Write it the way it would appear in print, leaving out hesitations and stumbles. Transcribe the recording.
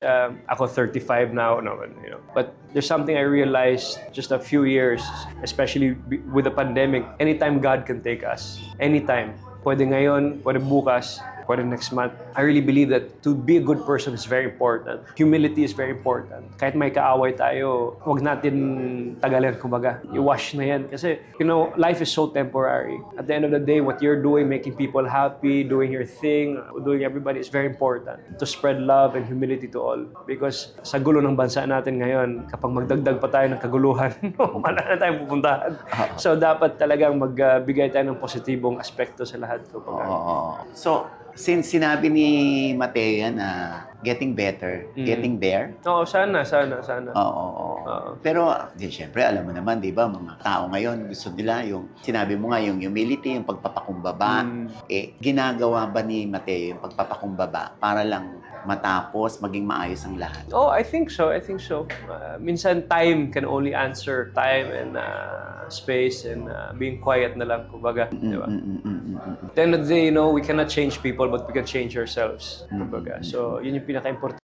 Ako 35 now, no, but there's something I realized just a few years, especially with the pandemic. Anytime God can take us, anytime. Pwede ngayon, pwede bukas, pwede next month. I really believe that to be a good person is very important. Humility is very important. Kahit may kaaway tayo, huwag natin tagalan, kumbaga. I-wash na yan. Kasi, life is so temporary. At the end of the day, what you're doing, making people happy, doing your thing, doing everybody is very important. To spread love and humility to all. Because sa gulo ng bansa natin ngayon, kapag magdagdag pa tayo ng kaguluhan, wala na tayong pupuntahan. So, dapat talagang magbigay tayo ng positibong aspekto sa lahat. So, since sinabi ni Mateo yan na getting better, getting there. Oo, sana. Oo. Pero, siyempre, alam mo naman, di ba, mga tao ngayon, gusto nila yung, sinabi mo nga, yung humility, yung pagpapakumbaba. Ginagawa ba ni Mateo yung pagpapakumbaba para lang matapos, maging maayos ang lahat? Oh, I think so. Minsan, time can only answer. Time and space and being quiet na lang, kumbaga. Di ba? At the end of the day, we cannot change people, but we can change ourselves. Kumbaga. So, yun yung pinaka-important.